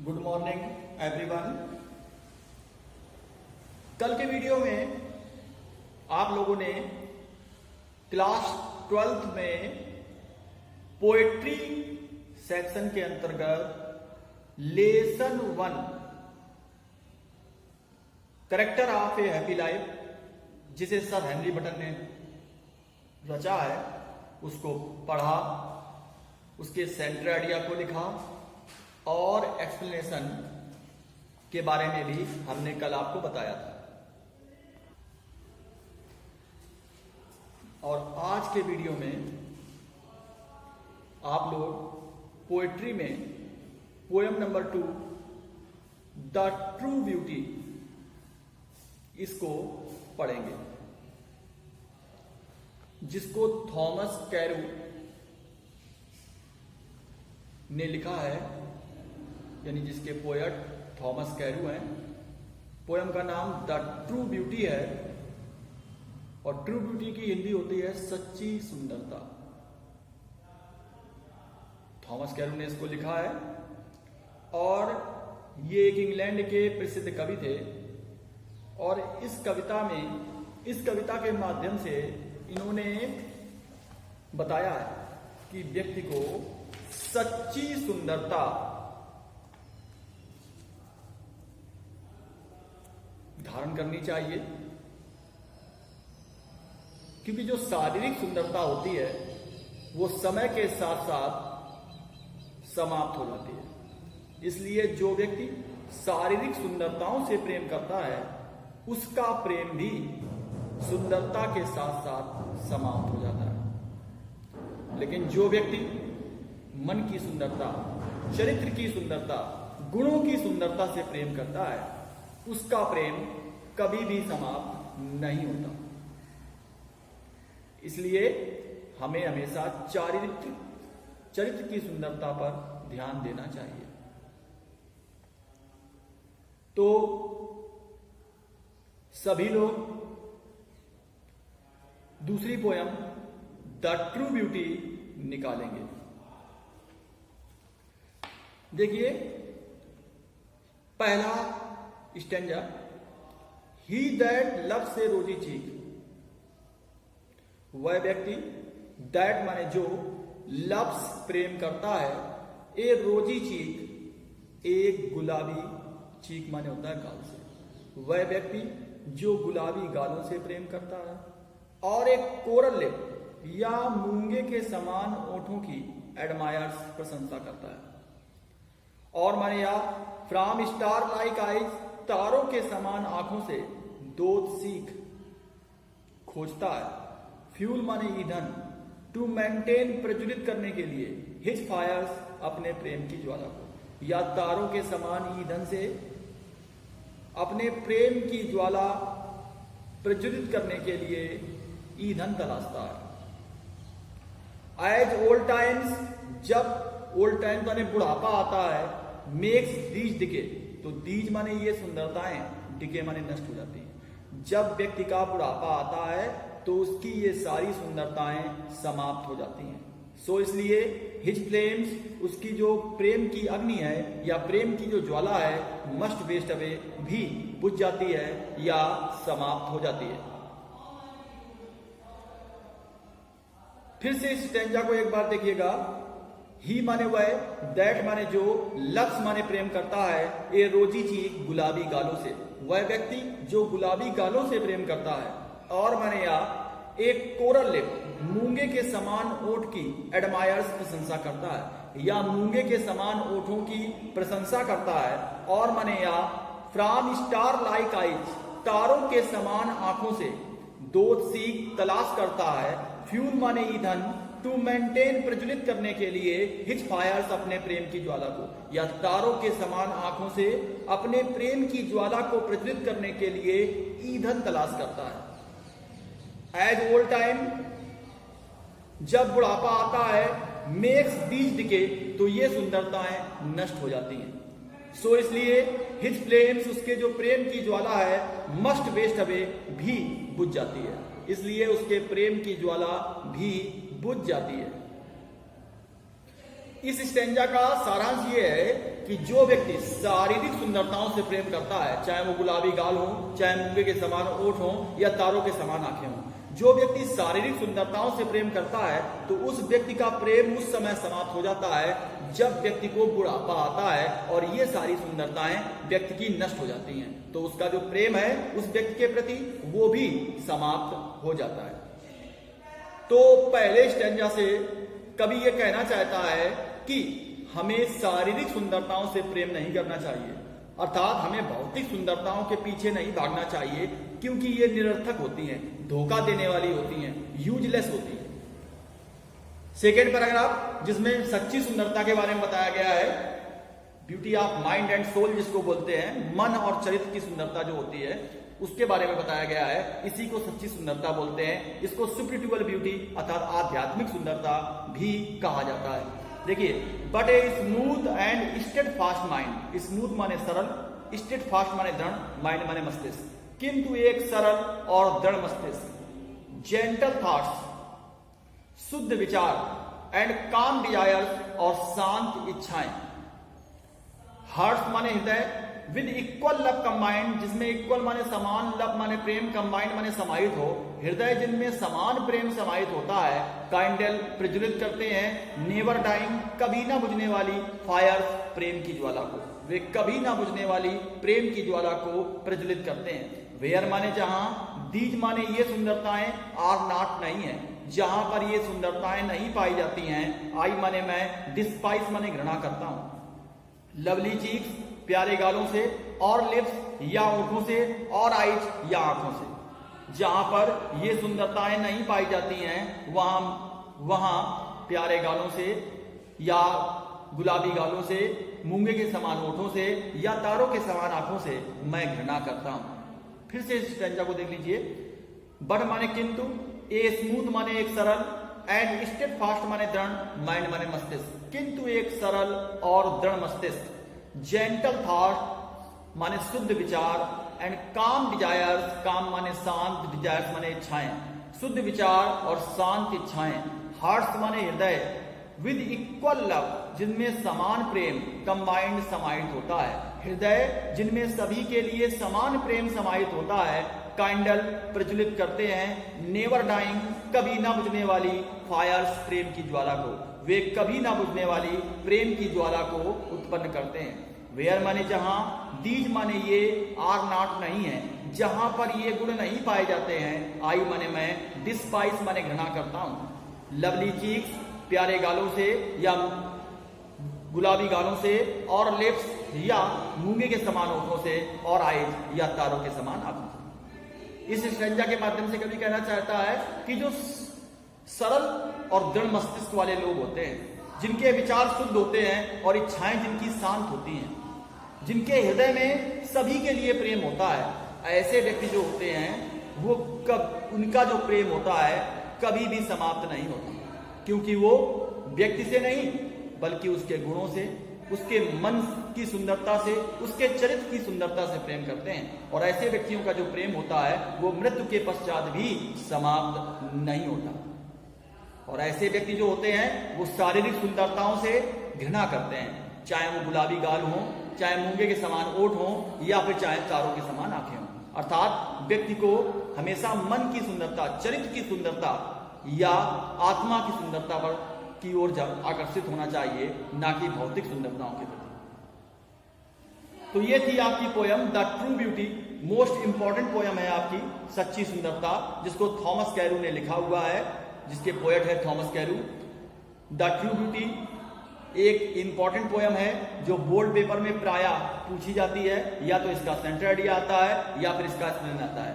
Good morning everyone. कल के video में आप लोगों ने क्लास 12th में पोएट्री सेक्शन के अंतर्गत lesson 1 character of A happy life, जिसे सर हेनरी बटन ने रचा है, उसको पढ़ा, उसके सेंटर आइडिया को लिखा और एक्सप्लेनेशन के बारे में भी हमने कल आपको बताया था। और आज के वीडियो में आप लोग पोएट्री में poem number 2 the true beauty, इसको पढ़ेंगे, जिसको थॉमस कैरू ने लिखा है, यानी जिसके पोएट थॉमस कैरू हैं। पोएम का नाम द ट्रू ब्यूटी है और ट्रू ब्यूटी की हिंदी होती है सच्ची सुंदरता। थॉमस कैरू ने इसको लिखा है और ये एक इंग्लैंड के प्रसिद्ध कवि थे और इस कविता के माध्यम से इन्होंने बताया है कि व्यक्ति को सच्ची सुंदरता धारण करनी चाहिए, क्योंकि जो शारीरिक सुंदरता होती है वो समय के साथ साथ समाप्त हो जाती है। इसलिए जो व्यक्ति शारीरिक सुंदरताओं से प्रेम करता है उसका प्रेम भी सुंदरता के साथ साथ समाप्त हो जाता है। लेकिन जो व्यक्ति मन की सुंदरता, चरित्र की सुंदरता, गुणों की सुंदरता से प्रेम करता है उसका प्रेम कभी भी समाप्त नहीं होता। इसलिए हमें हमेशा चरित्र की सुंदरता पर ध्यान देना चाहिए। तो सभी लोग दूसरी पोयम द ट्रू ब्यूटी निकालेंगे। देखिए पहला स्टैंजा, ही दैट लव्स ए रोजी चीक, वह व्यक्ति, दैट माने जो, लव्स प्रेम करता है, ए रोजी चीक एक गुलाबी, चीक माने होता है गाल से, वह व्यक्ति जो गुलाबी गालों से प्रेम करता है, और एक कोरल लिप या मूंगे के समान ओठों की एडमायर्स प्रशंसा करता है, और माने या फ्रॉम स्टार लाइक आइज, तारों के समान आंखों से दूध सीख खोजता है, फ्यूल माने ईंधन, टू मेंटेन प्रज्वलित करने के लिए, हिज फायर्स अपने प्रेम की ज्वाला को, या तारों के समान ईंधन से अपने प्रेम की ज्वाला प्रज्वलित करने के लिए ईंधन तलाशता है। एज ओल्ड टाइम्स, जब ओल्ड टाइम माने बुढ़ापा आता है, मेक्स दीज डिके, तो दीज माने ये सुंदरताएं, डिके माने नष्ट हो जाती हैं। जब व्यक्ति का बुढ़ापा आता है तो उसकी ये सारी सुंदरताएं समाप्त हो जाती हैं। सो इसलिए हिज फ्लेम्स, उसकी जो प्रेम की अग्नि है या प्रेम की जो ज्वाला है, मस्ट वेस्ट अवे, भी बुझ जाती है या समाप्त हो जाती है। फिर से इस स्टैंजा को एक बार देखिएगा। ही माने वह, दैट माने जो, लव्स माने प्रेम करता है, ए रोजी चीक गुलाबी गालों से, वह व्यक्ति जो गुलाबी गालों से प्रेम करता है, और माने या एक कोरल लिप, मूंगे के समान ओठ की एडमायर्स प्रशंसा करता है, या मूंगे के समान ओठों की प्रशंसा करता है, और माने या फ्रॉम स्टार लाइक आइज, तारों के समान आंखों से दूध सीख तलाश करता है, फ्यूल माने ईंधन, टू मेंटेन प्रज्वलित करने के लिए, हिज फायर्स अपने प्रेम की ज्वाला को, या तारों के समान आंखों से अपने प्रेम की ज्वाला को प्रज्वलित करने के लिए ईंधन तलाश करता है। एज ओल्ड टाइम, जब बुढ़ापा आता है, मेक्स दीज डिके, तो ये सुंदरताएं नष्ट हो जाती हैं। सो इसलिए हिज फ्लेम्स, उसके जो प्रेम की ज्वाला है, मस्ट वेस्ट अवे, भी बुझ जाती है। इसलिए उसके प्रेम की ज्वाला भी बुझ जाती है। इस स्टेंजा का सारांश ये है कि जो व्यक्ति शारीरिक सुंदरताओं से प्रेम करता है, चाहे वो गुलाबी गाल हो, चाहे मूंगे के समान ओठ हो या तारों के समान आंखें हों, जो व्यक्ति शारीरिक सुंदरताओं से प्रेम करता है तो उस व्यक्ति का प्रेम उस समय समाप्त हो जाता है जब व्यक्ति को बुढ़ापा आता है और ये सारी सुंदरताएं व्यक्ति की नष्ट हो जाती हैं, तो उसका जो प्रेम है उस व्यक्ति के प्रति वो भी समाप्त हो जाता है। तो पहले स्टेंजा से कवि ये कहना चाहता है कि हमें शारीरिक सुंदरताओं से प्रेम नहीं करना चाहिए, अर्थात हमें भौतिक सुंदरताओं के पीछे नहीं भागना चाहिए, क्योंकि ये निरर्थक होती हैं, धोखा देने वाली होती हैं, यूजलेस होती हैं। सेकेंड पैराग्राफ जिसमें सच्ची सुंदरता के बारे में बताया गया है, beauty of mind and soul जिसको बोलते हैं, मन और चरित्र की सुंदरता जो होती है उसके बारे में बताया गया है। इसी को सच्ची सुंदरता बोलते हैं। इसको स्पिरिचुअल ब्यूटी अर्थात आध्यात्मिक सुंदरता भी कहा जाता है। देखिए, but a smooth and steadfast mind, smooth माने सरल, स्टेडफास्ट माने दृढ़, माइंड माने मस्तिष्क, किंतु एक सरल और दृढ़ मस्तिष्क, जेंटल थॉट्स, शुद्ध विचार एंड काम डिजायर्स और शांत इच्छाएं, हार्ट माने हृदय, विद इक्वल लव कंबाइंड, जिसमें इक्वल माने समान, लव माने प्रेम, कंबाइंड माने समाहित हो, हृदय जिनमें समान प्रेम समाहित होता है, काइंडल प्रज्वलित करते हैं, नेवर डाइंग कभी ना बुझने वाली, फायर प्रेम की ज्वाला को, वे कभी ना बुझने वाली प्रेम की ज्वाला को प्रज्वलित करते हैं। वेयर माने जहां, दीज माने ये सुंदरताएं, आर नॉट नहीं है, जहां पर ये सुंदरताएं नहीं पाई जाती हैं, आई माने मैं, डिस्पाइस माने घृणा करता हूं, लवली चीक्स प्यारे गालों से, और लिप्स या ओठों से, और आइज या आंखों से, जहां पर ये सुंदरताएं नहीं पाई जाती हैं वहां प्यारे गालों से या गुलाबी गालों से, मूंगे के समान ओठों से या तारों के समान आंखों से मैं घृणा करता हूं। फिर से इस स्टेंजा को देख लीजिए। बट माने किंतु, ए स्मूथ माने एक सरल, एंड स्टेडफास्ट माने दृढ़, माइंड माने मस्तिष्क, किंतु एक सरल और दृढ़ मस्तिष्क, जेंटल थॉट माने शुद्ध विचार, एंड काम डिजायर्स, काम माने शांत, डिजायर्स माने इच्छाएं, शुद्ध विचार और शांत इच्छाएं, हार्ट्स माने हृदय, विद इक्वल लव जिनमें समान प्रेम, कंबाइंड समाहित होता है, हृदय जिनमें सभी के लिए समान प्रेम समाहित होता है, काइंडल प्रज्वलित करते हैं, नेवर डाइंग कभी ना बुझने वाली, फायर्स प्रेम की ज्वाला को, वे कभी ना बुझने वाली प्रेम की ज्वाला को उत्पन्न करते हैं। वेयर माने जहां, दीज माने ये, आर नॉट नहीं है, जहां पर ये गुण नहीं पाए जाते हैं, आई माने मैं, डिस्पाइस माने घृणा करता हूं, लवली चीक्स प्यारे गालों से या गुलाबी गालों से, और लिप्स या मूंगे के समान ओठों से, और आइज या तारों के समान आंखों से। इस स्टेंजा के माध्यम से कवि कहना चाहता है कि जो सरल और दृढ़ मस्तिष्क वाले लोग होते हैं, जिनके विचार शुद्ध होते हैं और इच्छाएं जिनकी शांत होती हैं, जिनके हृदय में सभी के लिए प्रेम होता है, ऐसे व्यक्ति जो होते हैं वो उनका जो प्रेम होता है कभी भी समाप्त नहीं होता, क्योंकि वो व्यक्ति से नहीं बल्कि उसके गुणों से, उसके मन की सुंदरता से, उसके चरित्र की सुंदरता से प्रेम करते हैं। और ऐसे व्यक्तियों का जो प्रेम होता है वो मृत्यु के पश्चात भी समाप्त नहीं होता। और ऐसे व्यक्ति जो होते हैं वो शारीरिक सुंदरताओं से घृणा करते हैं, चाहे वो गुलाबी गाल हो, चाहे मूंगे के समान ओठ हो, या फिर चाहे तारों के समान आंखें हों। अर्थात व्यक्ति को हमेशा मन की सुंदरता, चरित्र की सुंदरता या आत्मा की सुंदरता पर की ओर आकर्षित होना चाहिए, ना कि भौतिक सुंदरताओं के प्रति। तो ये थी आपकी poem the true beauty. Most important poem है आपकी सच्ची सुंदरता, जिसको थॉमस कैरू ने लिखा हुआ है, जिसके पोएट है Thomas Carew. The true beauty एक इंपॉर्टेंट पोयम है जो बोर्ड पेपर में प्राय पूछी जाती है, या तो इसका सेंटर आइडिया आता है या फिर इसका एक्सप्लेन आता है।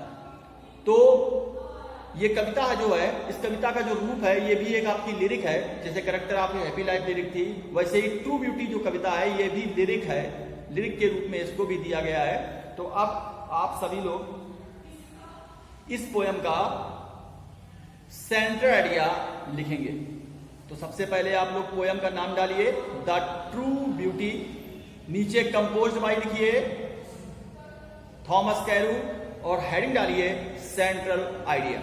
तो ये कविता जो है, इस कविता का जो रूप है ये भी एक आपकी लिरिक है। जैसे करेक्टर आपकी हैप्पी लाइफ लिरिक थी, वैसे ही ट्रू ब्यूटी जो कविता है ये भी लिरिक है, लिरिक के रूप में इसको भी दिया गया है। तो अब आप सभी लोग इस पोयम का सेंटर आइडिया लिखेंगे। तो सबसे पहले आप लोग पोयम का नाम डालिए द ट्रू ब्यूटी, नीचे कंपोज्ड बाय लिखिए थॉमस कैरू, और हेडिंग डालिए सेंट्रल आइडिया।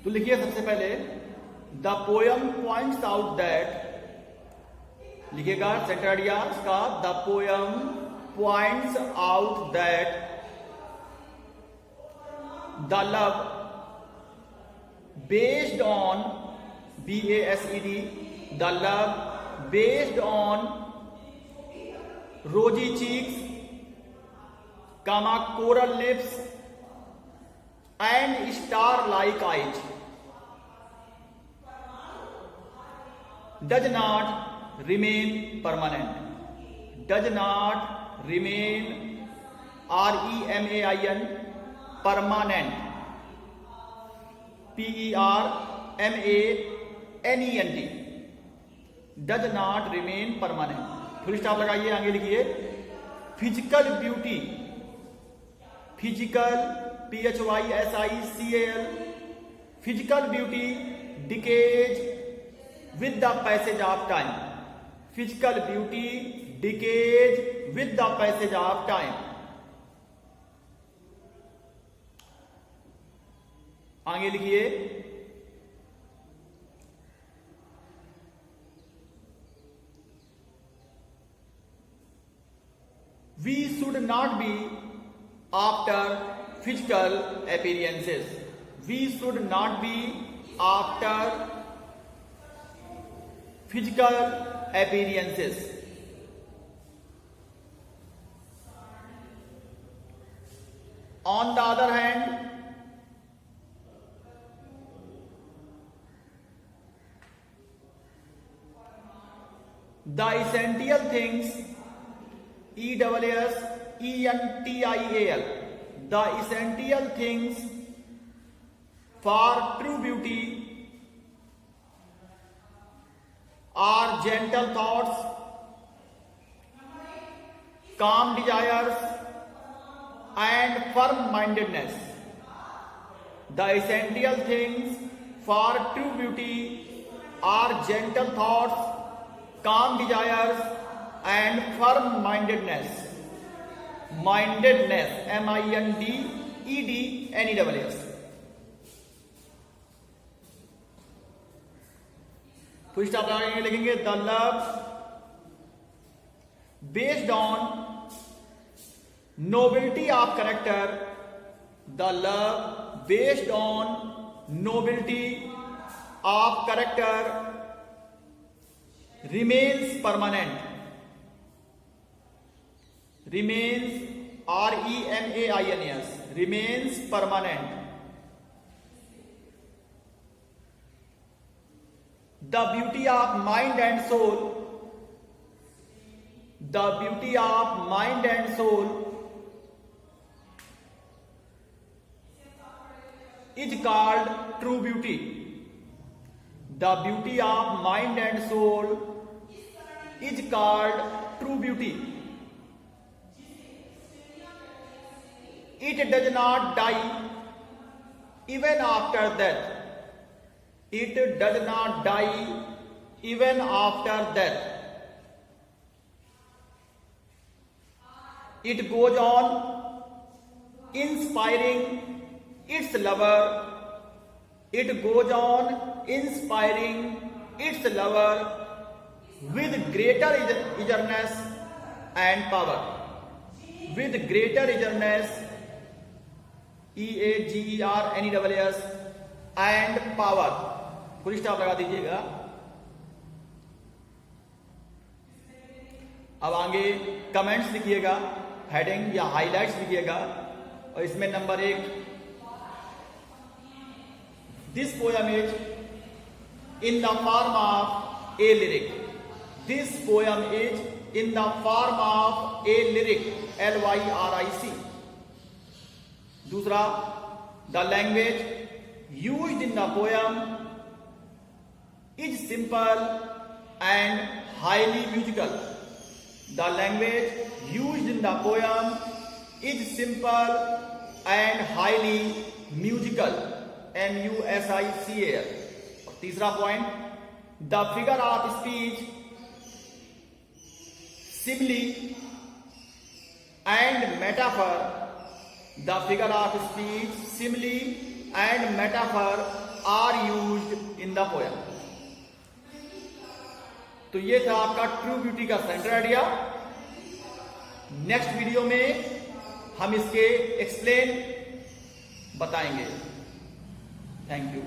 तो लिखिए सबसे पहले the poem points out that, लिखिएगा सेंटर आइडिया इसका, the poem points out that the love based on BASED, the love based on rosy cheeks, coral lips and star-like eyes does not remain permanent. Does not remain, REMAIN, permanent, PERMANENT, does not remain permanent. Full stop लगाइए, आगे लिखिए physical beauty, physical PHYSICAL, physical beauty decays with the passage of time, physical beauty decays with the passage of time. आगे लिखिए we should not be after physical appearances. We should not be after physical appearances. On the other hand, the essential things, ESSENTIAL, the essential things for true beauty are gentle thoughts, calm desires and firm mindedness. The essential things for true beauty are gentle thoughts, calm desires and firm mindedness. Mindedness, MINDEDNESS. Full stop लगाएंगे, लिखेंगे the love based on nobility of character, the love based on nobility of character remains permanent, remains, REMAINS, remains permanent. The beauty of mind and soul, the beauty of mind and soul is called true beauty. The beauty of mind and soul is called true beauty. It does not die even after death. It does not die even after death. It goes on inspiring its lover. It goes on inspiring its lover with greater eagerness and power. With greater eagerness, EAGERNESS and power. Full stop लगा दीजिएगा। अब आगे comments लिखिएगा, heading या highlights लिखिएगा, और इसमें number 1, this poem is in the form of A lyric. This poem is in the form of A lyric, LYRIC. दूसरा, the language used in the poem is simple and highly musical. The language used in the poem is simple and highly musical. MUSICAL. तीसरा point, the figure of speech, simile and metaphor. The figure of speech, simile and metaphor are used in the poem. तो ये था आपका true beauty का centre idea. Next video में हम इसके explain बताएंगे। Thank you.